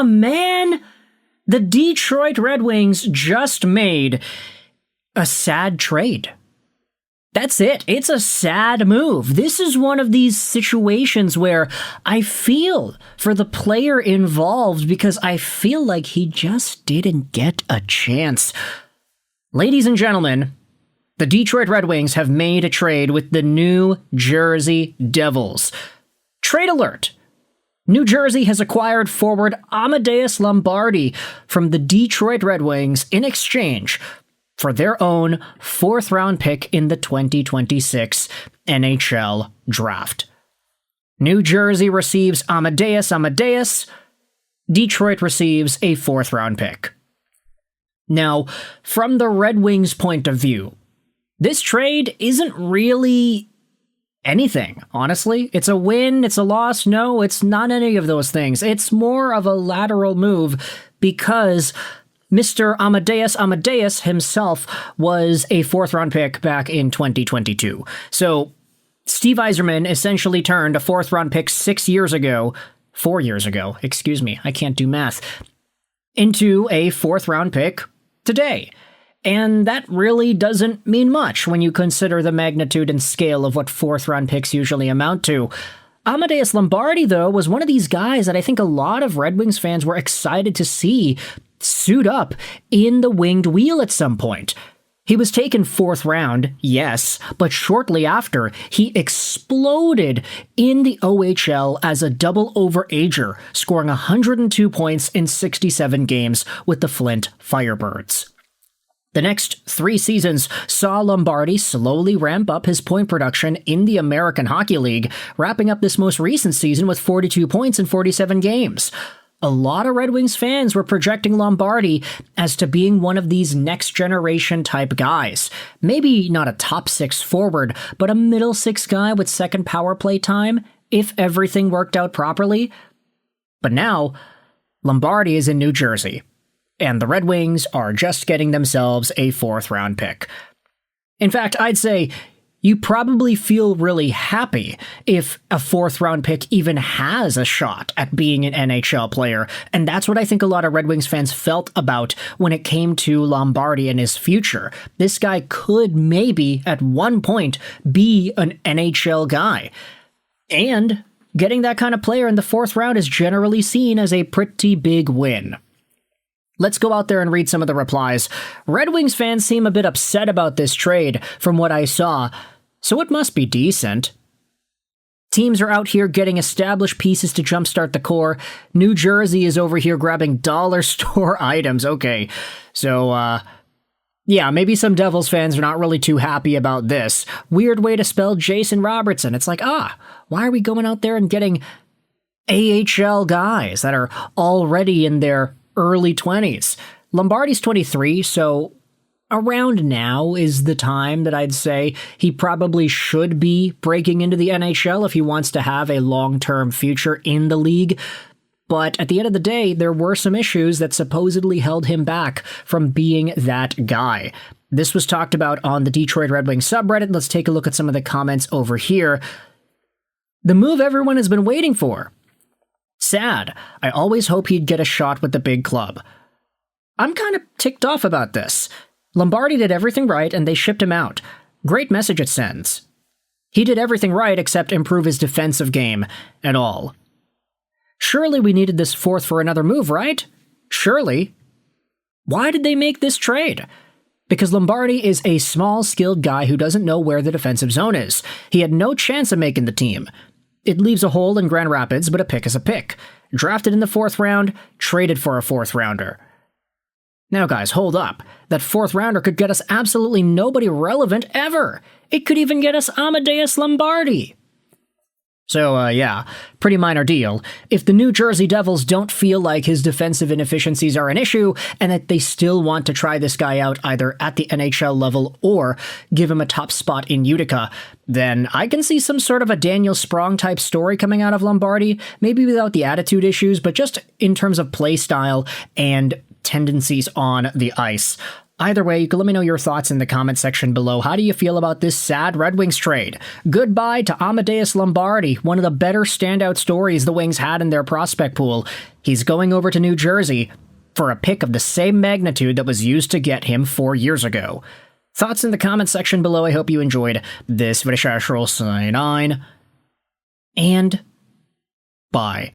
man, the Detroit Red Wings just made a sad trade. That's it. It's a sad move. This is one of these situations where I feel for the player involved because I feel like he just didn't get a chance. Ladies and gentlemen, the Detroit Red Wings have made a trade with the New Jersey Devils. Trade alert! New Jersey has acquired forward Amadeus Lombardi from the Detroit Red Wings in exchange for their own 4th-round pick in the 2026 NHL Draft. New Jersey receives Amadeus. Detroit receives a 4th-round pick. Now, from the Red Wings' point of view, this trade isn't really anything, honestly. It's a win, it's a loss. No, it's not any of those things. It's more of a lateral move because Mr. Amadeus himself was a 4th-round pick back in 2022. So Steve Yzerman essentially turned a 4th-round pick 4 years ago, I can't do math, into a 4th-round pick today. And that really doesn't mean much when you consider the magnitude and scale of what 4th-round picks usually amount to. Amadeus Lombardi, though, was one of these guys that I think a lot of Red Wings fans were excited to see suit up in the winged wheel at some point. He was taken 4th round, yes, but shortly after, he exploded in the OHL as a double overager, scoring 102 points in 67 games with the Flint Firebirds. The next 3 seasons saw Lombardi slowly ramp up his point production in the American Hockey League, wrapping up this most recent season with 42 points in 47 games. A lot of Red Wings fans were projecting Lombardi as to being one of these next-generation type guys. Maybe not a top 6 forward, but a middle 6 guy with second power play time, if everything worked out properly. But now, Lombardi is in New Jersey, and the Red Wings are just getting themselves a 4th-round pick. In fact, I'd say you probably feel really happy if a 4th-round pick even has a shot at being an NHL player, and that's what I think a lot of Red Wings fans felt about when it came to Lombardi and his future. This guy could maybe, at one point, be an NHL guy. And getting that kind of player in the 4th round is generally seen as a pretty big win. Let's go out there and read some of the replies. Red Wings fans seem a bit upset about this trade from what I saw, so it must be decent. Teams are out here getting established pieces to jumpstart the core. New Jersey is over here grabbing dollar store items. Okay, so, yeah, maybe some Devils fans are not really too happy about this. Weird way to spell Jason Robertson. It's like, why are we going out there and getting AHL guys that are already in their early 20s. Lombardi's 23, so around now is the time that I'd say he probably should be breaking into the NHL if he wants to have a long-term future in the league. But at the end of the day, there were some issues that supposedly held him back from being that guy. This was talked about on the Detroit Red Wings subreddit. Let's take a look at some of the comments over here. The move everyone has been waiting for. Sad. I always hope he'd get a shot with the big club. I'm kind of ticked off about this. Lombardi did everything right and they shipped him out. Great message it sends. He did everything right except improve his defensive game at all. Surely we needed this 4th for another move, right? Surely. Why did they make this trade? Because Lombardi is a small, skilled guy who doesn't know where the defensive zone is. He had no chance of making the team. It leaves a hole in Grand Rapids, but a pick is a pick. Drafted in the 4th round, traded for a 4th rounder. Now guys, hold up. That 4th rounder could get us absolutely nobody relevant ever. It could even get us Amadeus Lombardi. So, yeah, pretty minor deal. If the New Jersey Devils don't feel like his defensive inefficiencies are an issue, and that they still want to try this guy out either at the NHL level or give him a top spot in Utica, then I can see some sort of a Daniel Sprong-type story coming out of Lombardi, maybe without the attitude issues, but just in terms of play style and tendencies on the ice. Either way, you can let me know your thoughts in the comment section below. How do you feel about this sad Red Wings trade? Goodbye to Amadeus Lombardi, one of the better standout stories the Wings had in their prospect pool. He's going over to New Jersey for a pick of the same magnitude that was used to get him 4 years ago. Thoughts in the comment section below. I hope you enjoyed this video. Sign on, and bye.